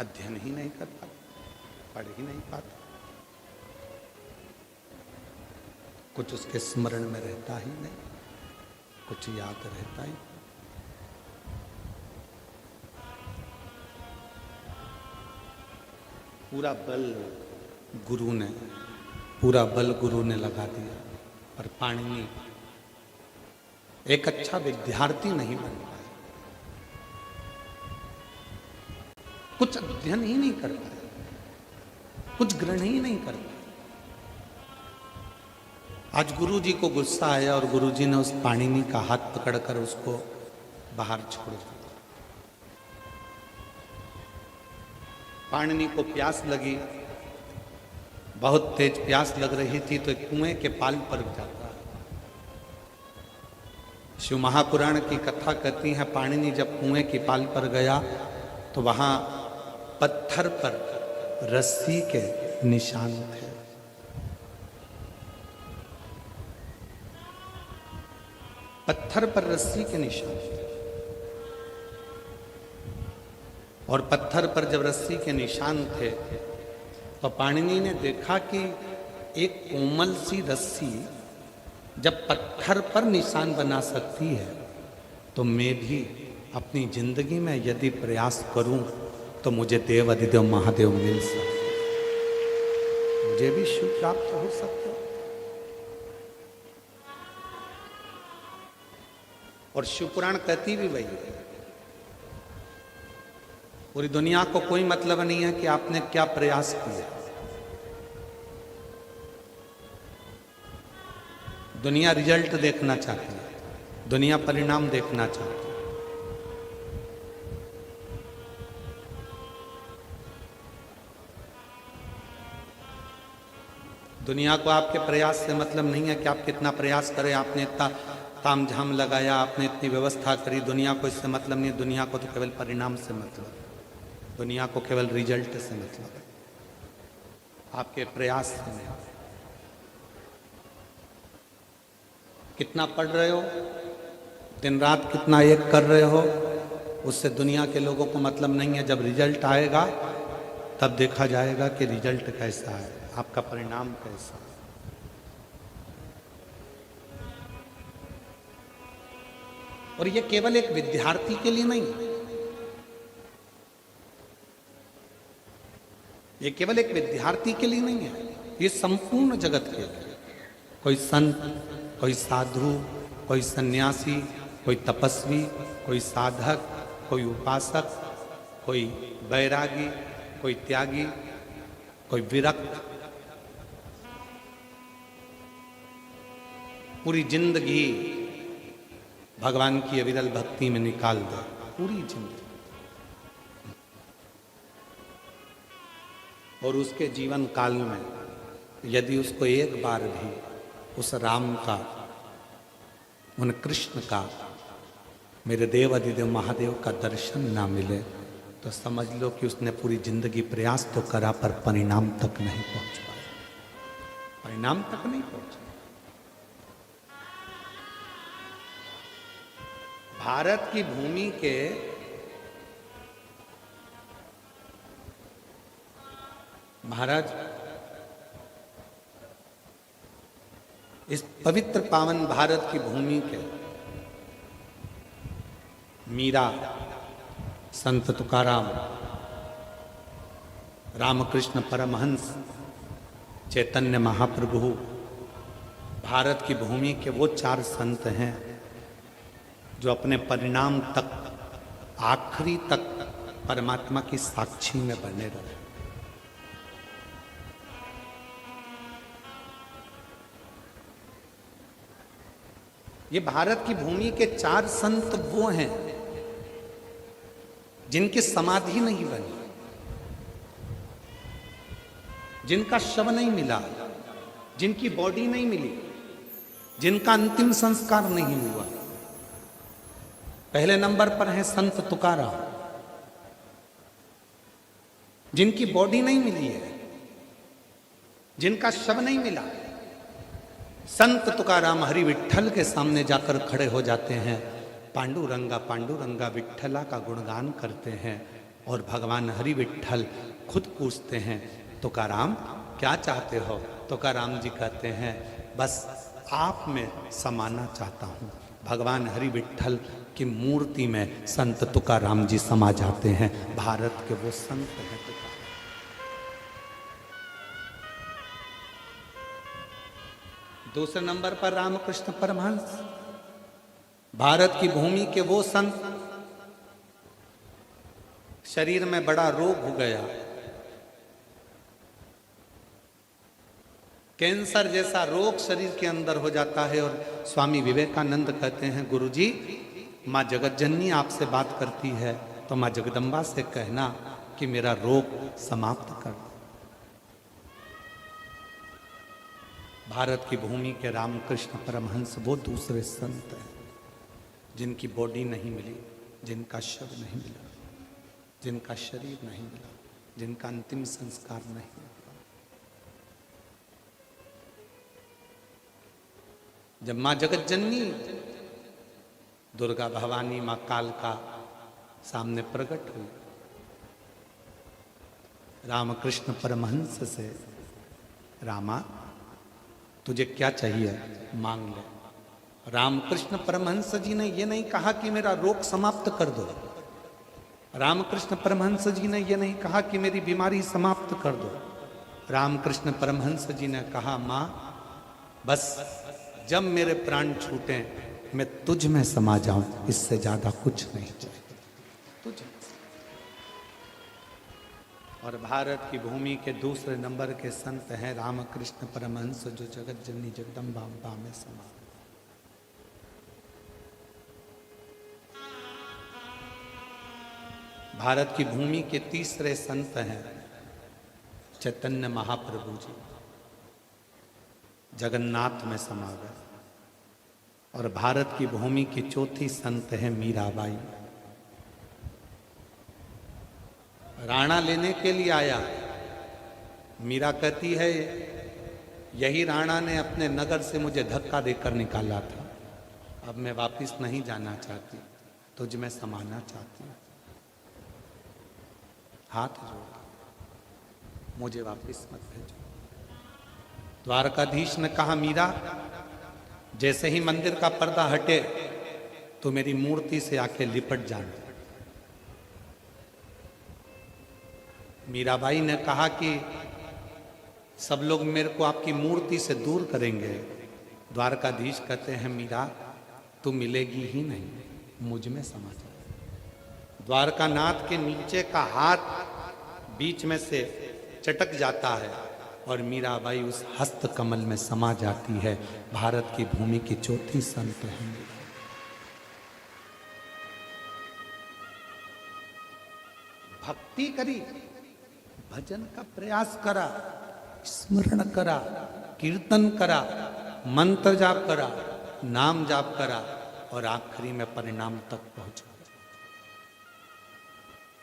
अध्ययन ही नहीं कर पाते, पढ़ ही नहीं पाते, कुछ उसके स्मरण में रहता ही नहीं, कुछ याद रहता ही। पूरा बल गुरु ने लगा दिया, पर पाणिनि एक अच्छा विद्यार्थी नहीं बन पाया, कुछ अध्ययन ही नहीं कर पाया, कुछ ग्रहण ही नहीं कर पाया। आज गुरु जी को गुस्सा आया और गुरु जी ने उस पाणिनि का हाथ पकड़कर उसको बाहर छोड़ दिया। पाणिनि को प्यास लगी, बहुत तेज प्यास लग रही थी, तो एक कुएं के पाल पर जाता है। शिव महापुराण की कथा कहती है, पाणिनि जब कुएं की पाल पर गया तो वहां पत्थर पर रस्सी के निशान थे। पत्थर पर रस्सी के निशान थे, और पत्थर पर जब रस्सी के निशान थे तो पाणिनि ने देखा कि एक कोमल सी रस्सी जब पत्थर पर निशान बना सकती है, तो मैं भी अपनी जिंदगी में यदि प्रयास करूं तो मुझे देव अधिदेव महादेव मिल सकते, मुझे भी शिव प्राप्त हो सकते। और शिव पुराण कहती भी वही है। पूरी दुनिया को कोई मतलब नहीं है कि आपने क्या प्रयास किया, दुनिया रिजल्ट देखना चाहती है, दुनिया परिणाम देखना चाहती है। दुनिया को आपके प्रयास से मतलब नहीं है कि आप कितना प्रयास करें, आपने इतना ताम झाम लगाया, आपने इतनी व्यवस्था करी, दुनिया को इससे मतलब नहीं है। दुनिया को तो केवल परिणाम से मतलब, दुनिया को केवल रिजल्ट से मतलब, आपके प्रयास से नहीं। कितना पढ़ रहे हो, दिन रात कितना एक कर रहे हो, उससे दुनिया के लोगों को मतलब नहीं है। जब रिजल्ट आएगा तब देखा जाएगा कि रिजल्ट कैसा है, आपका परिणाम कैसा है। और ये केवल एक विद्यार्थी के लिए नहीं, ये केवल एक विद्यार्थी के लिए नहीं है, ये संपूर्ण जगत के लिए। कोई संत, कोई साधु, कोई सन्यासी, कोई तपस्वी, कोई साधक, कोई उपासक, कोई बैरागी, कोई त्यागी, कोई विरक्त, पूरी जिंदगी भगवान की अविरल भक्ति में निकाल दे, पूरी जिंदगी। और उसके जीवन काल में यदि उसको एक बार भी उस राम का, उन कृष्ण का, मेरे देव अधिदेव महादेव का दर्शन ना मिले, तो समझ लो कि उसने पूरी जिंदगी प्रयास तो करा पर परिणाम तक नहीं पहुंच पाया, परिणाम तक नहीं पहुंचा। भारत की भूमि के महाराज, इस पवित्र पावन भारत की भूमि के मीरा, संत तुकाराम, रामकृष्ण परमहंस, चैतन्य महाप्रभु, भारत की भूमि के वो 4 संत हैं जो अपने परिणाम तक, आखिरी तक परमात्मा की साक्षी में बने रहे। ये भारत की भूमि के 4 संत वो हैं जिनकी समाधि नहीं बनी, जिनका शव नहीं मिला, जिनकी बॉडी नहीं मिली, जिनका अंतिम संस्कार नहीं हुआ। पहले नंबर पर है संत तुकाराम, जिनकी बॉडी नहीं मिली है, जिनका शव नहीं मिला। संत तुकाराम हरि विठ्ठल के सामने जाकर खड़े हो जाते हैं, पांडुरंगा पांडुरंगा विठ्ठला का गुणगान करते हैं। और भगवान हरि विट्ठल खुद पूछते हैं तुकाराम क्या चाहते हो? तुकाराम जी कहते हैं बस आप में समाना चाहता हूँ। भगवान हरि विट्ठल की मूर्ति में संत तुकाराम जी समा जाते हैं। भारत के वो संत हैं तुकाराम। दूसरे नंबर पर रामकृष्ण परमहंस, भारत की भूमि के वो संत। शरीर में बड़ा रोग हो गया, कैंसर जैसा रोग शरीर के अंदर हो जाता है, और स्वामी विवेकानंद कहते हैं गुरुजी माँ जगत जननी आपसे बात करती है तो माँ जगदम्बा से कहना कि मेरा रोग समाप्त कर दो। भारत की भूमि के रामकृष्ण परमहंस वो दूसरे संत हैं जिनकी बॉडी नहीं मिली, जिनका शव नहीं मिला, जिनका शरीर नहीं मिला, जिनका अंतिम संस्कार नहीं मिला। जब माँ जगत जननी दुर्गा भवानी माँ कालका सामने प्रकट हुई, रामकृष्ण परमहंस से रामा तुझे क्या चाहिए मांग ले। रामकृष्ण परमहंस जी ने ये नहीं कहा कि मेरा रोग समाप्त कर दो, रामकृष्ण परमहंस जी ने ये नहीं कहा कि मेरी बीमारी समाप्त कर दो। रामकृष्ण परमहंस जी ने कहा माँ बस जब मेरे प्राण छूटे मैं तुझ में समा जाऊं, इससे ज्यादा कुछ नहीं चाहिए तुझ। और भारत की भूमि के दूसरे नंबर के संत हैं रामकृष्ण परमहंस, जो जगत जननी जगदम्बा अम्बा में समा। भारत की भूमि के तीसरे संत हैं चैतन्य महाप्रभु जी, जगन्नाथ में समा गए। और भारत की भूमि की चौथी संत है मीराबाई। राणा लेने के लिए आया, मीरा कहती है यही राणा ने अपने नगर से मुझे धक्का देकर निकाला था, अब मैं वापस नहीं जाना चाहती, तुझ में समाना चाहती हूँ, हाथ जोड़ मुझे वापस मत भेजो। द्वारकाधीश ने कहा मीरा जैसे ही मंदिर का पर्दा हटे तो मेरी मूर्ति से आके लिपट जाना। मीराबाई ने कहा कि सब लोग मेरे को आपकी मूर्ति से दूर करेंगे। द्वारकाधीश कहते हैं मीरा तू मिलेगी ही नहीं, मुझ में समा जा। द्वारकानाथ के नीचे का हाथ बीच में से चटक जाता है और मीराबाई उस हस्त कमल में समा जाती है। भारत की भूमि की चौथी संत है। भक्ति करी, भजन का प्रयास करा, स्मरण करा, कीर्तन करा, मंत्र जाप करा, नाम जाप करा और आखिरी में परिणाम तक पहुंचा।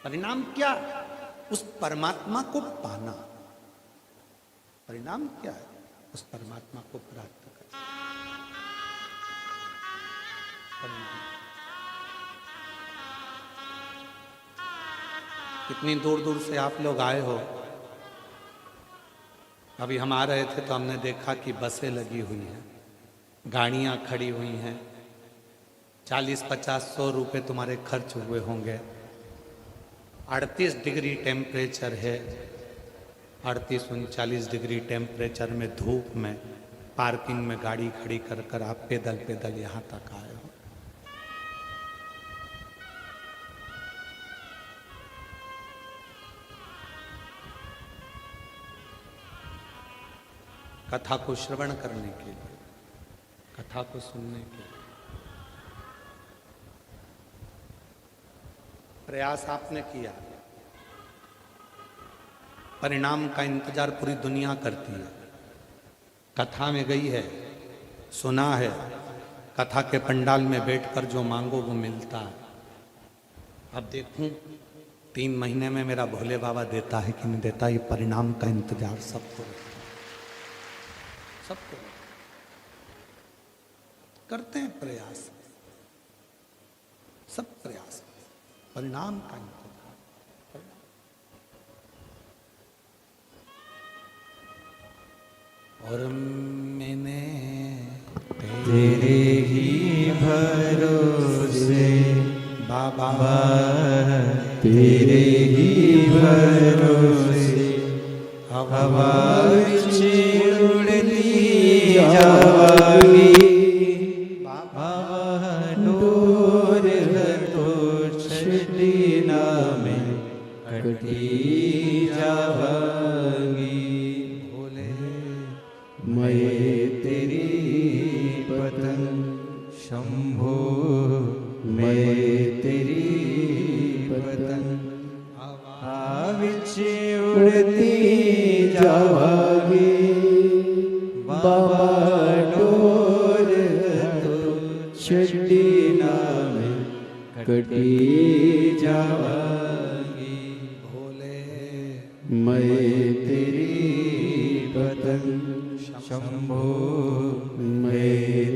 परिणाम क्या? उस परमात्मा को पाना। परिणाम क्या है? उस परमात्मा को प्राप्त करना। कितनी दूर दूर से आप लोग आए हो। अभी हम आ रहे थे तो हमने देखा कि बसें लगी हुई हैं, गाड़ियां खड़ी हुई हैं, 40-50-100 रुपए तुम्हारे खर्च हुए होंगे। 38 डिग्री टेम्परेचर है, 38-39 डिग्री टेम्परेचर में धूप में पार्किंग में गाड़ी खड़ी कर कर आप पैदल पैदल यहाँ तक आए हो। कथा को श्रवण करने के लिए, कथा को सुनने के लिए प्रयास आपने किया। परिणाम का इंतजार पूरी दुनिया करती है। कथा में गई है, सुना है, कथा के पंडाल में बैठकर जो मांगो वो मिलता है। अब देखूं 3 महीने में मेरा भोले बाबा देता है कि नहीं देता, ये परिणाम का इंतजार सबको सबको करते हैं प्रयास, सब प्रयास, परिणाम का इंतजार। और मैंने तेरे ही भरोसे बाबा तेरे ही भरोसे हवा उड़ती जावागी बाबा डोर तो छड़ी नामे कटी जावागी भोले मैं तेरी पतंग शंभो मैं तेरी पतंग विच उड़ती जावागी बाबा डोर तो छड़ी नामे कटी जावागी भोले मैं तेरी पतंग शंभो मैं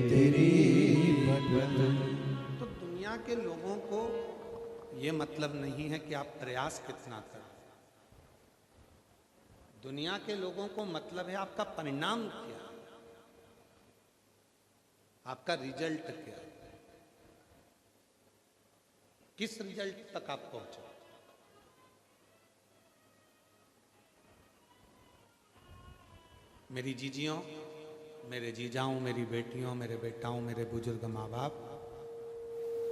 तेरी पतंग। तो दुनिया के लोगों को ये मतलब नहीं है कि आप प्रयास कितना करें। दुनिया के लोगों को मतलब है आपका परिणाम क्या, आपका रिजल्ट क्या, किस रिजल्ट तक आप पहुंचे। मेरी जीजियों, मेरे जीजाओं, मेरी बेटियों, मेरे बेटाओं, मेरे बुजुर्ग माँ बाप,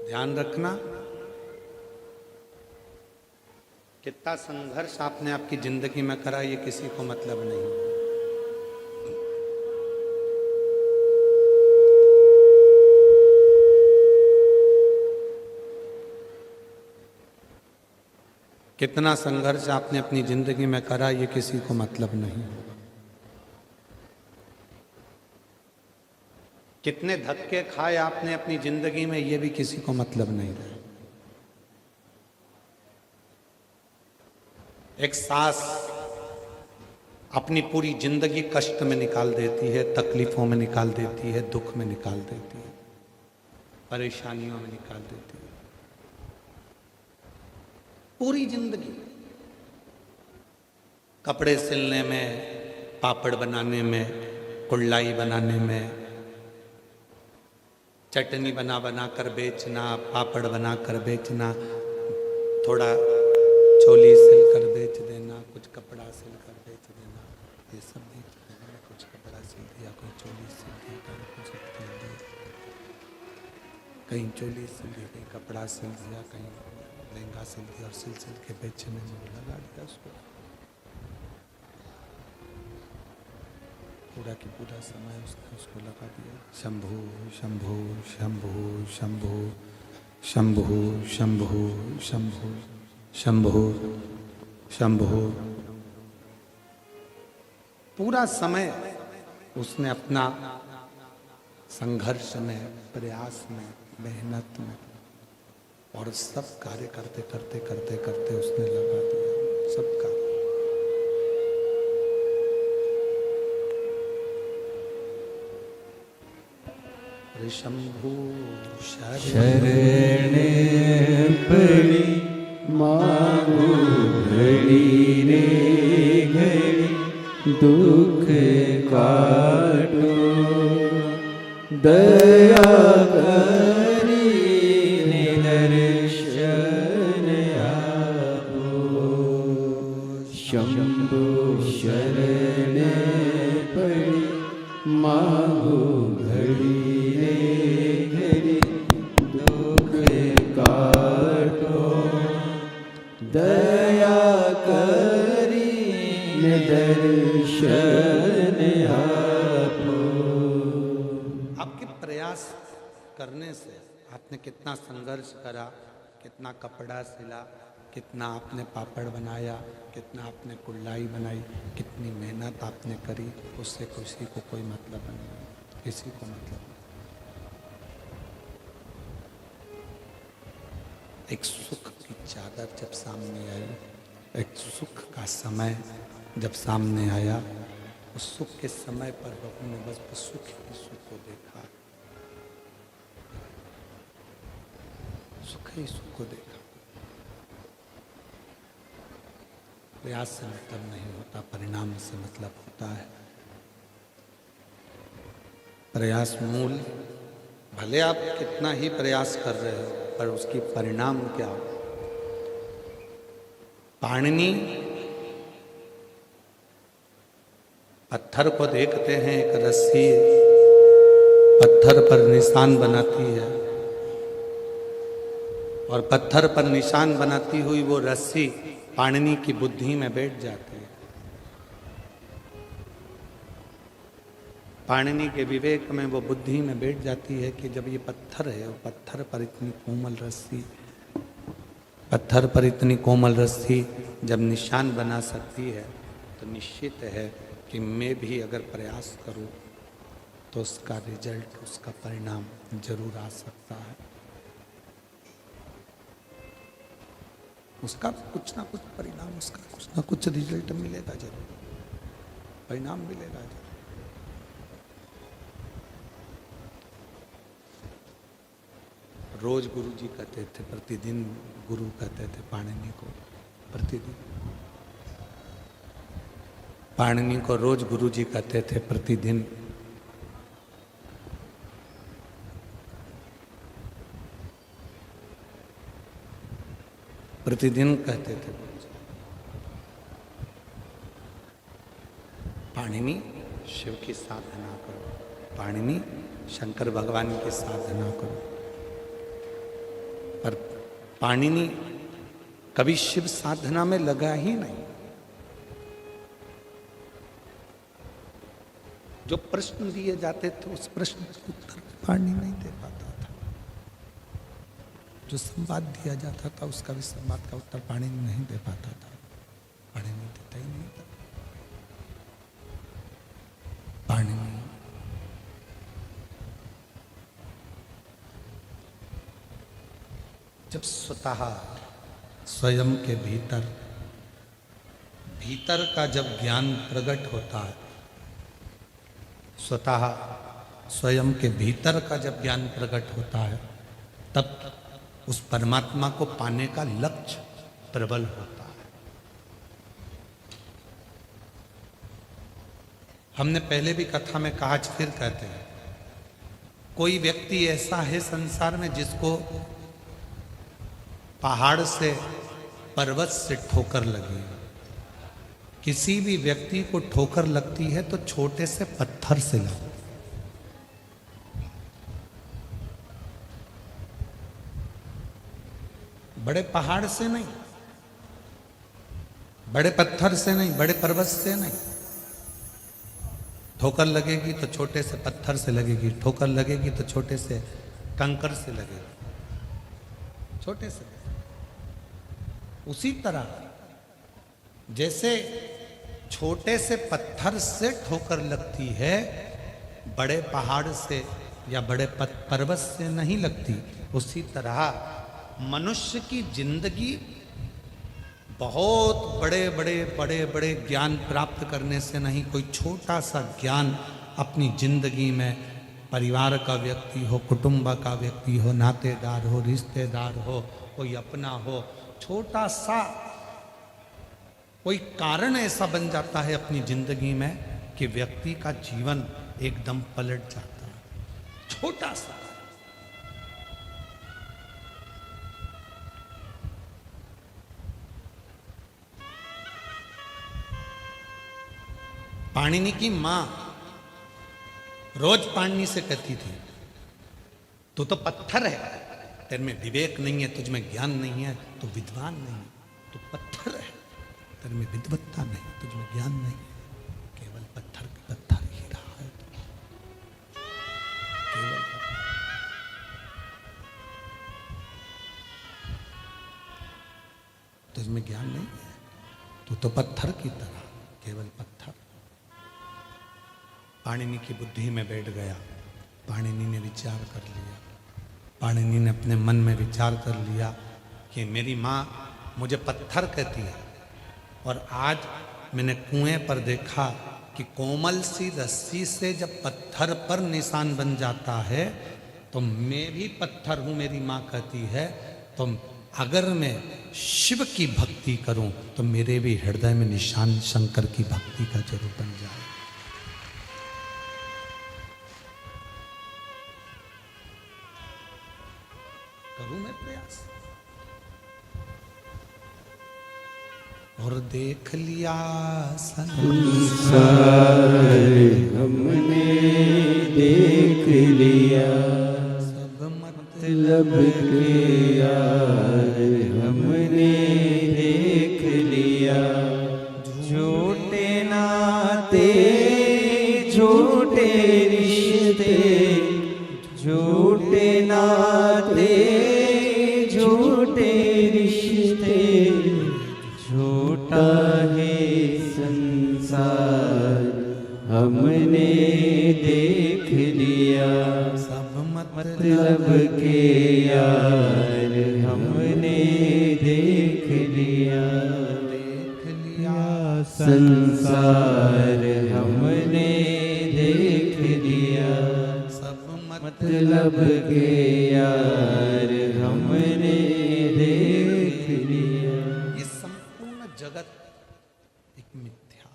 ध्यान रखना कितना संघर्ष आपने आपकी जिंदगी में करा ये किसी को मतलब नहीं। कितना संघर्ष आपने अपनी जिंदगी में करा ये किसी को मतलब नहीं। कितने धक्के खाए आपने अपनी जिंदगी में ये भी किसी को मतलब नहीं रहा। एक सास अपनी पूरी जिंदगी कष्ट में निकाल देती है, तकलीफों में निकाल देती है, दुख में निकाल देती है, परेशानियों में निकाल देती है, पूरी जिंदगी। कपड़े सिलने में, पापड़ बनाने में, कुल्लाई बनाने में, चटनी बना बना कर बेचना, पापड़ बना कर बेचना, थोड़ा चोली सिल कर बेच देना, कुछ कपड़ा सिल कर बेच देना, ये सब देख देना। कुछ कपड़ा सिल दिया, कोई चोली सिल दी, कहीं कुछ सिल दिया, कहीं चोली सिल दी, कहीं कपड़ा सिल दिया, कहीं लहंगा सिल दिया और सिल सिल के बेचने में लगा दिया उसको। पूरा की पूरा समय उसने उसको लगा दिया। शंभु शंभु शंभु शंभु शंभु शंभु शंभु शंभु शंभु। पूरा समय उसने अपना संघर्ष में, प्रयास में, मेहनत में और सब कार्य करते करते करते करते उसने लगा दिया सब कार्य। शंभु शरणे पड़ी मांगू घड़ी रे घड़ी दुख काटो दया करी निदर्शन आपो शंभु शरणे पड़ी मांगू घड़ी दया करी दर्शन आपो। आपके प्रयास करने से आपने कितना संघर्ष करा, कितना कपड़ा सिला, कितना आपने पापड़ बनाया, कितना आपने कुल्लाई बनाई, कितनी मेहनत आपने करी, उससे किसी को कोई मतलब नहीं, किसी को मतलब नहीं। एक सुख की चादर जब सामने आई, एक सुख का समय जब सामने आया, उस सुख के समय पर बहू ने बस सुख ही सुख को देखा, सुख ही सुख को देखा। प्रयास से मतलब नहीं होता, परिणाम से मतलब होता है। प्रयास मूल, भले आप कितना ही प्रयास कर रहे हो पर उसकी परिणाम क्या हो। पाणिनि पत्थर को देखते हैं, एक रस्सी पत्थर पर निशान बनाती है और पत्थर पर निशान बनाती हुई वो रस्सी पाणिनि की बुद्धि में बैठ जाती है। पाणिनि के विवेक में वो बुद्धि में बैठ जाती है कि जब ये पत्थर है, वो पत्थर पर इतनी कोमल रस्सी, पत्थर पर इतनी कोमल रस्सी जब निशान बना सकती है तो निश्चित है कि मैं भी अगर प्रयास करूं तो उसका रिजल्ट, उसका परिणाम जरूर आ सकता है। उसका कुछ ना कुछ परिणाम, उसका कुछ ना कुछ रिजल्ट मिलेगा जरूर, परिणाम मिलेगा जरूर। रोज गुरु जी कहते थे, प्रतिदिन गुरु कहते थे पाणिनि को, प्रतिदिन पाणिनि को रोज गुरु जी कहते थे, प्रतिदिन। प्रतिदिन कहते थे पाणिनि शिव की साधना करो, पाणिनि शंकर भगवान की साधना करो। पर पाणिनि कभी शिव साधना में लगा ही नहीं। जो प्रश्न दिए जाते थे उस प्रश्न का उत्तर पाणिनि नहीं दे पाता था। जो संवाद दिया जाता था उसका भी संवाद का उत्तर पाणिनि नहीं दे पाता था। पाणिनि देता ही नहीं था। पाणिनि जब स्वतः स्वयं के भीतर का जब ज्ञान प्रकट होता है, स्वतः स्वयं के भीतर का जब ज्ञान प्रकट होता है, तब उस परमात्मा को पाने का लक्ष्य प्रबल होता है। हमने पहले भी कथा में कहा, आज फिर कहते हैं, कोई व्यक्ति ऐसा है संसार में जिसको पहाड़ से, पर्वत से ठोकर लगी। किसी भी व्यक्ति को ठोकर लगती है तो छोटे से पत्थर से लगती, बड़े पहाड़ से नहीं, बड़े पत्थर से नहीं, बड़े पर्वत से नहीं। ठोकर लगेगी तो छोटे से पत्थर से लगेगी, ठोकर लगेगी तो छोटे से कंकर से लगेगी, छोटे से। उसी तरह जैसे छोटे से पत्थर से ठोकर लगती है, बड़े पहाड़ से या बड़े पर्वत से नहीं लगती, उसी तरह मनुष्य की जिंदगी बहुत बड़े बड़े ज्ञान प्राप्त करने से नहीं, कोई छोटा सा ज्ञान अपनी जिंदगी में, परिवार का व्यक्ति हो, कुटुंब का व्यक्ति हो, नातेदार हो, रिश्तेदार हो, कोई अपना हो, छोटा सा कोई कारण ऐसा बन जाता है अपनी जिंदगी में कि व्यक्ति का जीवन एकदम पलट जाता है। छोटा सा पाणिनि की मां रोज पाणिनि से कहती थी, तू तो पत्थर है, तेरे में विवेक नहीं है, तुझ में ज्ञान नहीं है, तू विद्वान नहीं है, तू पत्थर है, तेरे में विद्वत्ता नहीं, तुझ में ज्ञान नहीं है, केवल पत्थर ही रहा है, केवल तुझ में ज्ञान नहीं है, तू तो पत्थर की तरह, केवल पत्थर। पाणिनि की बुद्धि में बैठ गया। पाणिनि ने विचार कर लिया, पाणिनि ने अपने मन में विचार कर लिया कि मेरी माँ मुझे पत्थर कहती है, और आज मैंने कुएं पर देखा कि कोमल सी रस्सी से जब पत्थर पर निशान बन जाता है तो मैं भी पत्थर हूँ, मेरी माँ कहती है। तो अगर मैं शिव की भक्ति करूं तो मेरे भी हृदय में निशान शंकर की भक्ति का जरूर बन जाए। और देख लिया संसार हमने देख लिया, सब मतलब के यार हमने देख लिया। झूठे नाते झूठे रिश्ते, झूठे नाते झूठे रिश्ते, झूठा है संसार हमने देख लिया। सब मतलब के यार हमने देख लिया, देख लिया संसार हमने देख लिया। सब मतलब के यार हमने देख लिया। ये संपूर्ण जगत एक मिथ्या,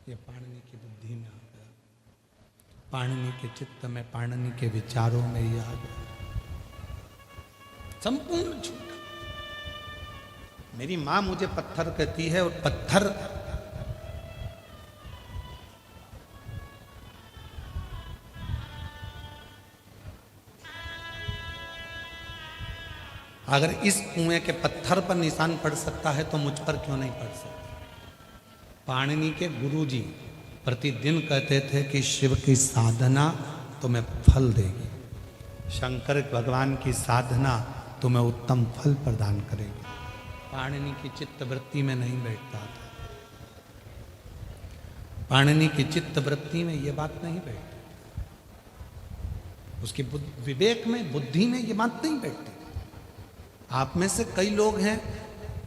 ये पाणिनि की बुद्धि में आ गया, पाणिनि के चित्त में, पाणिनि के विचारों में ये आ गया। संपूर्ण झूठा। मेरी मां मुझे पत्थर कहती है, और पत्थर अगर इस कुएं के पत्थर पर निशान पड़ सकता है तो मुझ पर क्यों नहीं पड़ सकता। पाणिनि के गुरुजी प्रतिदिन कहते थे कि शिव की साधना तुम्हें फल देगी, शंकर भगवान की साधना तुम्हें उत्तम फल प्रदान करेगी। पाणिनि की चित्त वृत्ति में नहीं बैठता था, पाणिनि की चित्त वृत्ति में ये बात नहीं बैठती, उसकी विवेक में, बुद्धि में ये बात नहीं बैठती। आप में से कई लोग हैं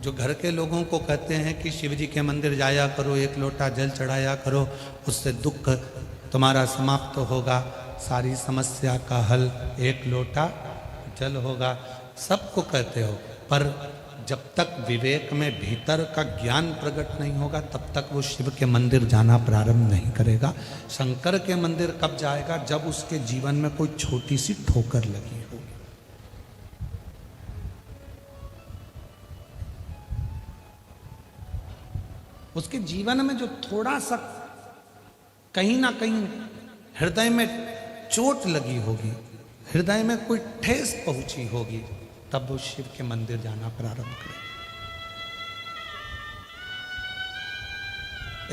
जो घर के लोगों को कहते हैं कि शिव जी के मंदिर जाया करो, एक लोटा जल चढ़ाया करो, उससे दुख तुम्हारा समाप्त होगा, सारी समस्या का हल एक लोटा जल होगा। सबको कहते हो, पर जब तक विवेक में भीतर का ज्ञान प्रकट नहीं होगा तब तक वो शिव के मंदिर जाना प्रारंभ नहीं करेगा। शंकर के मंदिर कब जाएगा? जब उसके जीवन में कोई छोटी सी ठोकर लगी होगी। उसके जीवन में जो थोड़ा सा कहीं ना कहीं हृदय में चोट लगी होगी, हृदय में कोई ठेस पहुंची होगी, तब वो शिव के मंदिर जाना प्रारंभ करे।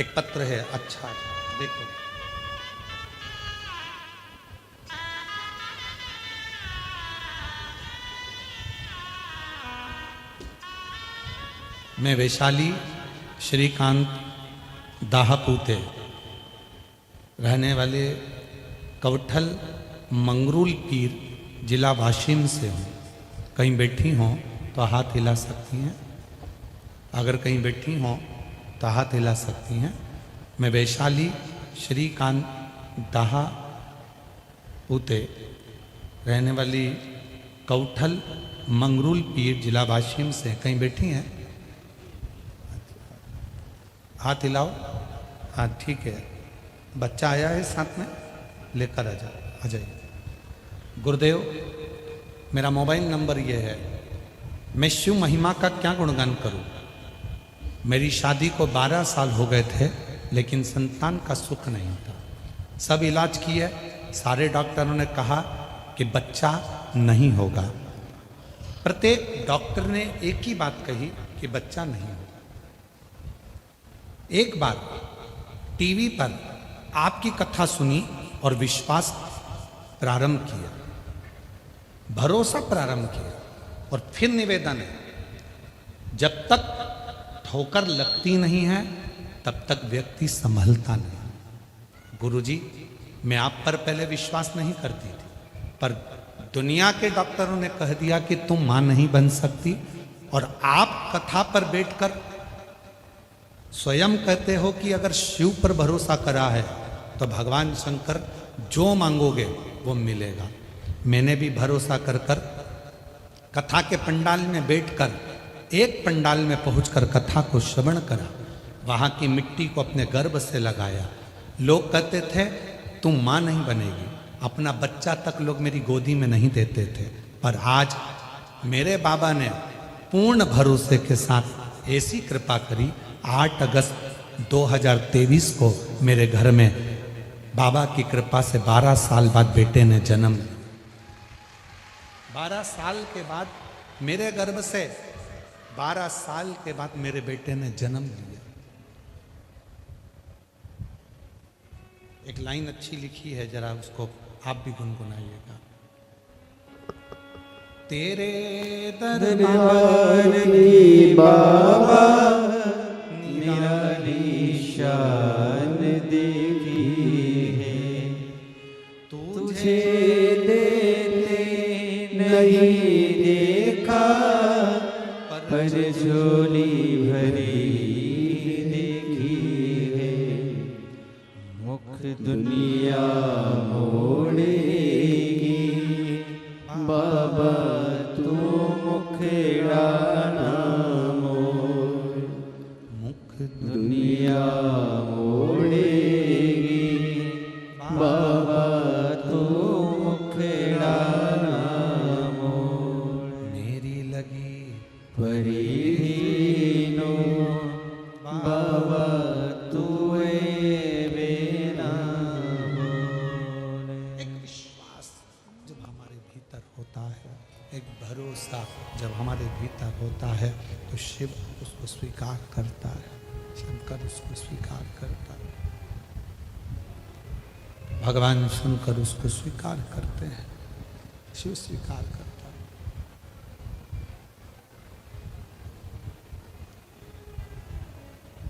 एक पत्र है, अच्छा देखो, मैं वैशाली श्रीकांत दाहापूते रहने वाले कवठल मंगरूल पीर जिला वाशिम से हूँ। कहीं बैठी हों तो हाथ हिला सकती हैं, अगर कहीं बैठी हों तो हाथ हिला सकती हैं। मैं वैशाली श्रीकांत दाहापूते रहने वाली कवठल मंगरूल पीर जिला वाशिम से, कहीं बैठी हैं? हाथ हिलाओ। हाँ ठीक है, बच्चा आया है साथ में, लेकर आ जाइए। गुरुदेव, मेरा मोबाइल नंबर ये है। मैं शिव महिमा का क्या गुणगान करूं? मेरी शादी को 12 साल हो गए थे, लेकिन संतान का सुख नहीं था। सब इलाज किए, सारे डॉक्टरों ने कहा कि बच्चा नहीं होगा। प्रत्येक डॉक्टर ने एक ही बात कही कि बच्चा नहीं होगा। एक बार टीवी पर आपकी कथा सुनी और विश्वास प्रारंभ किया, भरोसा प्रारंभ किया, और फिर निवेदन है, जब तक ठोकर लगती नहीं है तब तक व्यक्ति संभलता नहीं। गुरुजी, मैं आप पर पहले विश्वास नहीं करती थी, पर दुनिया के डॉक्टरों ने कह दिया कि तुम मां नहीं बन सकती, और आप कथा पर बैठकर स्वयं कहते हो कि अगर शिव पर भरोसा करा है तो भगवान शंकर जो मांगोगे वो मिलेगा। मैंने भी भरोसा कर कर कथा के पंडाल में बैठकर, एक पंडाल में पहुंचकर कथा को श्रवण करा, वहां की मिट्टी को अपने गर्भ से लगाया। लोग कहते थे तुम मां नहीं बनेगी, अपना बच्चा तक लोग मेरी गोदी में नहीं देते थे, पर आज मेरे बाबा ने पूर्ण भरोसे के साथ ऐसी कृपा करी 8 अगस्त 2023 को मेरे घर में बाबा की कृपा से 12 साल बाद बेटे ने जन्म लिया। 12 साल के बाद मेरे गर्भ से 12 साल के बाद मेरे बेटे ने जन्म लिया। एक लाइन अच्छी लिखी है, जरा उसको आप भी गुनगुनाइएगा। तेरे दरबार की बाबा निराली शान देखी है, तुझे देते नहीं देखा, पर झोली भरी देखी है। मुख दुनिया मोड़ेगी बाबा, तू मुखड़ा ना मोड़। मुख दुनिया मोड़ेगी बाबा, तू मुखड़ा ना मोड़। मेरी लगी परीनो बाबा, तू बेना मोड़। एक विश्वास जब हमारे भीतर होता है, एक भरोसा जब हमारे भीतर होता है, तो शिव उसको स्वीकार करता है, शंकर उसको स्वीकार करता है, भगवान शंकर उसको स्वीकार करते हैं, शिव स्वीकार करता है।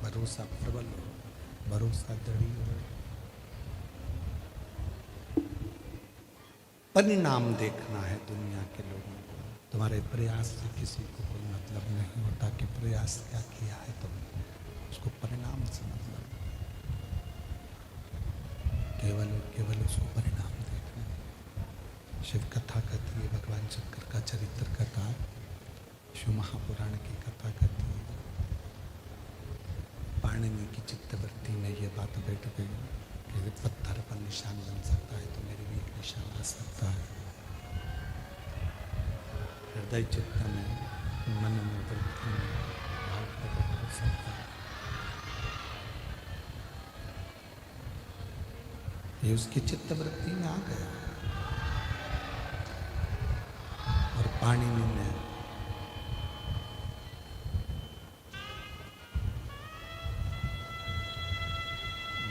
भरोसा प्रबल हो, भरोसा दृढ़ हो। परिणाम देखना है दुनिया के लोगों को। तुम्हारे प्रयास से किसी को कोई मतलब नहीं होता कि प्रयास क्या किया है तुमने, उसको परिणाम से मतलब केवल और केवल उसको परिणाम देखना है। शिव कथा कहती है, भगवान शंकर का चरित्र कथा, शिव महापुराण की कथा कहती है। पाणिनि की चित्तवृत्ति में ये बात बैठ गई कि पत्थर पर निशान बन सकता है तो मेरे भी एक निशान आ सकता है। हृदय चित्त में, मन में, वृत्ति में भाव प्रकट हो सकता है। ये उसकी चित्तवृत्ति में आ गया। और पाणिनि ने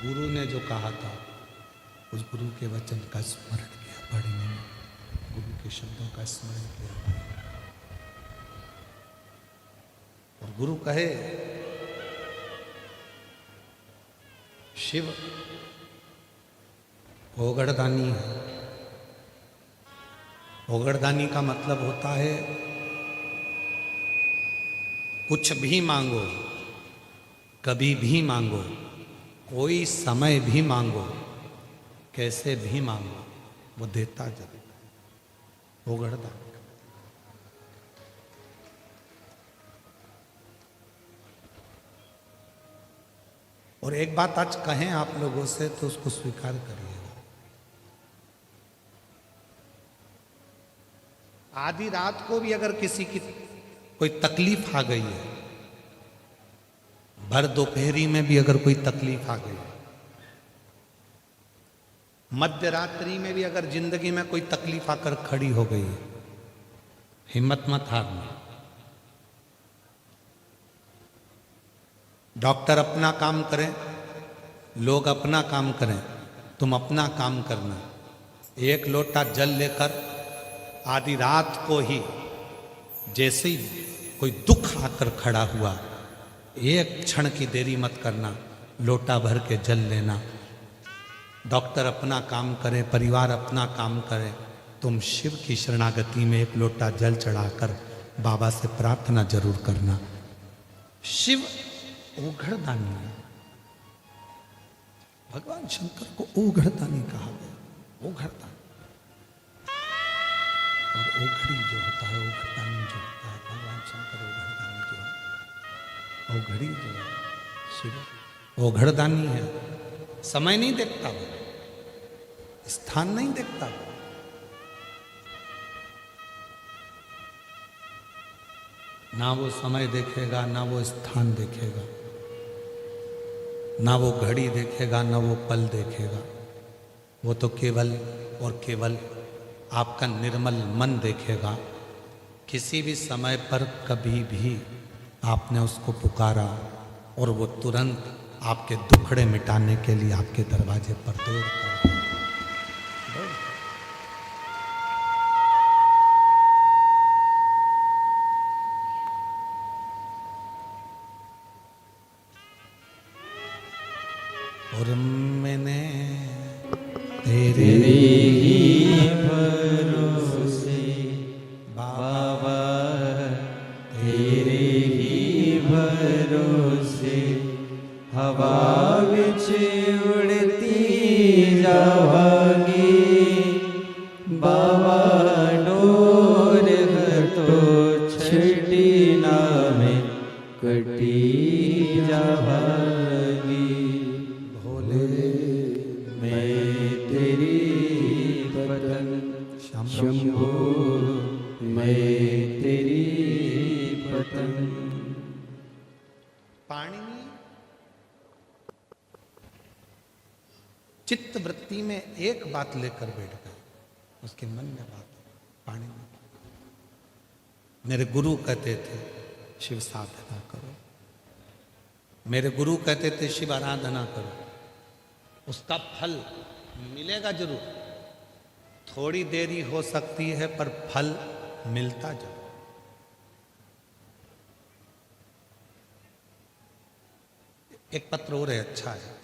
गुरु ने जो कहा था, उस गुरु के वचन का स्मरण किया पाणिनि ने, गुरु के शब्दों का स्मरण किया। और गुरु कहे, शिव ओगड़दानी है। ओगड़दानी का मतलब होता है कुछ भी मांगो, कभी भी मांगो, कोई समय भी मांगो, कैसे भी मांगो, वो देता जरूर। ओगड़दानी। और एक बात आज कहें आप लोगों से तो उसको स्वीकार करिएगा। आधी रात को भी अगर किसी की कोई तकलीफ आ गई है, भर दोपहरी में भी अगर कोई तकलीफ आ गई है, मध्य रात्रि में भी अगर जिंदगी में कोई तकलीफ आकर खड़ी हो गई है, हिम्मत मत हारना। डॉक्टर अपना काम करें, लोग अपना काम करें, तुम अपना काम करना। एक लोटा जल लेकर आधी रात को ही जैसे ही कोई दुख आकर खड़ा हुआ, एक क्षण की देरी मत करना, लोटा भर के जल लेना। डॉक्टर अपना काम करे, परिवार अपना काम करे, तुम शिव की शरणागति में एक लोटा जल चढ़ाकर बाबा से प्रार्थना जरूर करना। शिव ओघड़दानी है। भगवान शंकर को ओघड़दानी कहा गया। ओघड़दानी और ओघड़ी जो होता है, ओघड़दानी जो होता है, भगवान शंकर ओघड़दानी जो है, ओघड़ी जो है शिव ओघड़दानी है। समय नहीं देखता वो, स्थान नहीं देखता वो, ना वो समय देखेगा, ना वो स्थान देखेगा, ना वो घड़ी देखेगा, ना वो पल देखेगा। वो तो केवल और केवल आपका निर्मल मन देखेगा। किसी भी समय पर कभी भी आपने उसको पुकारा और वो तुरंत आपके दुखड़े मिटाने के लिए आपके दरवाजे पर दौड़ कर और मैंने तेरे ही भरोसे बाबा, तेरे ही भरोसे हवा विच उड़ती जावांगी बाबा, डोर तो छड़ी ना में कटी जावांगी। भोले मैं तेरी पतंग शंभो, मैं तेरी पतंग। पाणिनि चित्त वृत्ति में एक बात लेकर बैठ गए, उसके मन में बात पाणिनि। मेरे गुरु कहते थे शिव साधना करो, मेरे गुरु कहते थे शिव आराधना करो, उसका फल मिलेगा जरूर। थोड़ी देरी हो सकती है पर फल मिलता जरूर। एक पत्र और है, अच्छा है।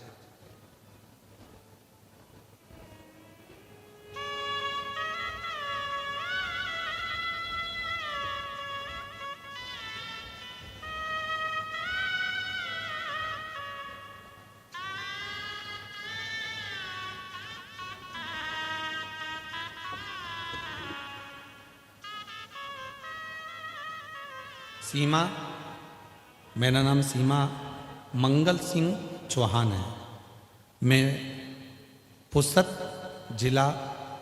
सीमा, मेरा नाम सीमा मंगल सिंह चौहान है। मैं पुसद जिला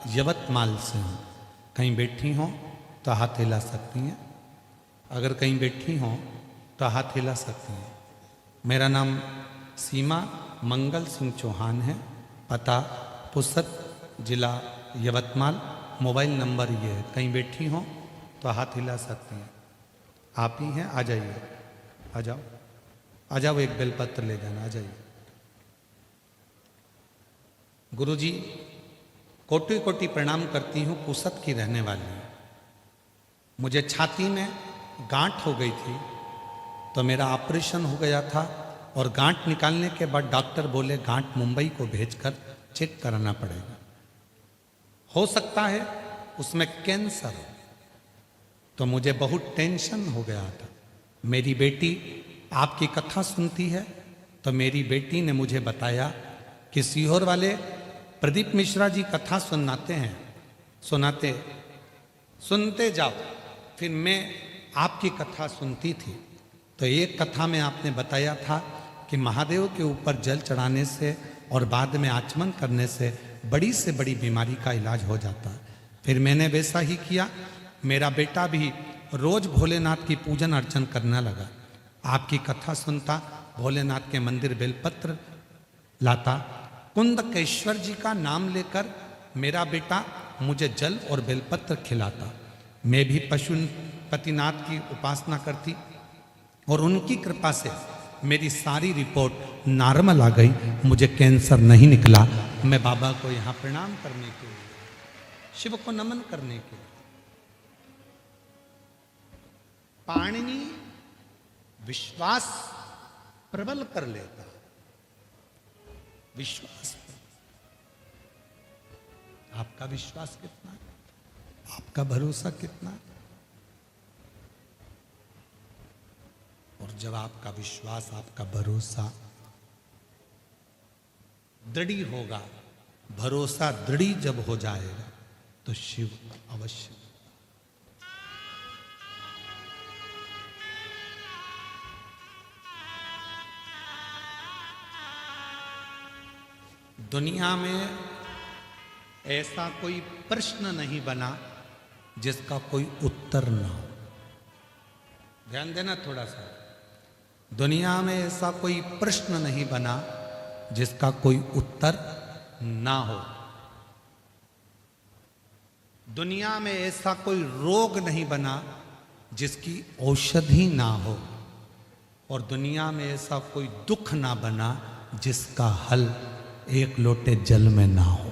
यवतमाल से हूँ। कहीं बैठी हों तो हाथ हिला सकती हैं, अगर कहीं बैठी हों तो हाथ हिला सकती हैं। मेरा नाम सीमा मंगल सिंह चौहान है, पता पुसद जिला यवतमाल, मोबाइल नंबर ये है। कहीं बैठी हों तो हाथ हिला सकती हैं। आप ही हैं, आ जाइए, आ जाओ, आ जाओ, एक बेलपत्र ले जाना, आ जाइए। गुरुजी, कोटि कोटि प्रणाम करती हूँ, पुसद की रहने वाली हूँ। मुझे छाती में गांठ हो गई थी तो मेरा ऑपरेशन हो गया था, और गांठ निकालने के बाद डॉक्टर बोले गांठ मुंबई को भेजकर चेक कराना पड़ेगा, हो सकता है उसमें कैंसर हो। तो मुझे बहुत टेंशन हो गया था। मेरी बेटी आपकी कथा सुनती है, तो मेरी बेटी ने मुझे बताया कि सीहोर वाले प्रदीप मिश्रा जी कथा सुनाते हैं, सुनते जाओ। फिर मैं आपकी कथा सुनती थी, तो एक कथा में आपने बताया था कि महादेव के ऊपर जल चढ़ाने से और बाद में आचमन करने से बड़ी से बड़ी बीमारी का इलाज हो जाता है। फिर मैंने वैसा ही किया। मेरा बेटा भी रोज भोलेनाथ की पूजन अर्चन करने लगा। आपकी कथा सुनता, भोलेनाथ के मंदिर बेलपत्र लाता, कुंदकेश्वर जी का नाम लेकर मेरा बेटा मुझे जल और बेलपत्र खिलाता। मैं भी पशुपतिनाथ की उपासना करती और उनकी कृपा से मेरी सारी रिपोर्ट नॉर्मल आ गई, मुझे कैंसर नहीं निकला। मैं बाबा को यहाँ प्रणाम करने के लिए, शिव को नमन करने के लिए। पाणिनि विश्वास प्रबल कर लेता, विश्वास। आपका विश्वास कितना है? आपका भरोसा कितना है? और जब आपका विश्वास, आपका भरोसा दृढ़ होगा, भरोसा दृढ़ जब हो जाएगा तो शिव अवश्य। दुनिया में ऐसा कोई प्रश्न नहीं बना जिसका कोई उत्तर ना हो। ध्यान देना थोड़ा सा। दुनिया में ऐसा कोई प्रश्न नहीं बना जिसका कोई उत्तर ना हो। दुनिया में ऐसा कोई रोग नहीं बना जिसकी औषधि ना हो। और दुनिया में ऐसा कोई दुख ना बना जिसका हल एक लोटे जल में ना हो।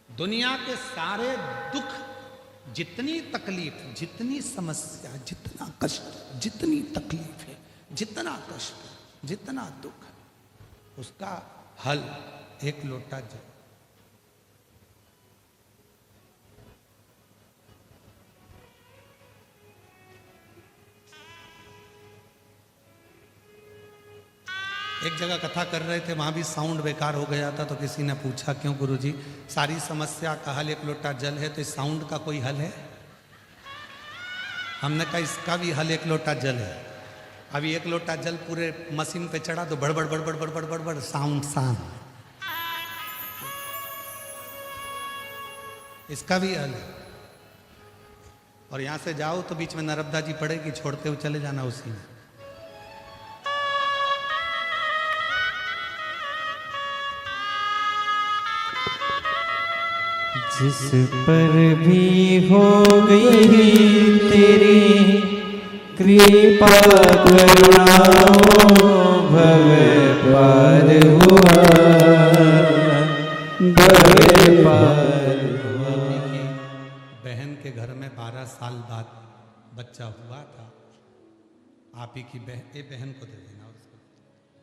दुनिया के सारे दुख, जितनी तकलीफ, जितनी समस्या, जितना कष्ट, जितनी तकलीफ है, जितना कष्ट, जितना दुख, उसका हल एक लोटा जल। एक जगह कथा कर रहे थे, वहां भी साउंड बेकार हो गया था, तो किसी ने पूछा क्यों गुरुजी, सारी समस्या का हल एक लोटा जल है, तो इस साउंड का कोई हल है? हमने कहा इसका भी हल एक लोटा जल है। अभी एक लोटा जल पूरे मशीन पे चढ़ा तो बड़बड़ बड़बड़ बड़बड़ बड़बड़ साउंड शांत। इसका भी हल है। और यहां से जाओ तो बीच में नर्मदा जी पड़ेगी, छोड़ते हुए चले जाना उसी में। जिस पर भी हो गई तेरी कृपा करुणा, भव पार हुआ, भव पार हुआ। बहन के घर में 12 साल बाद बच्चा हुआ था। आप ही की बहन को दे देना उसको।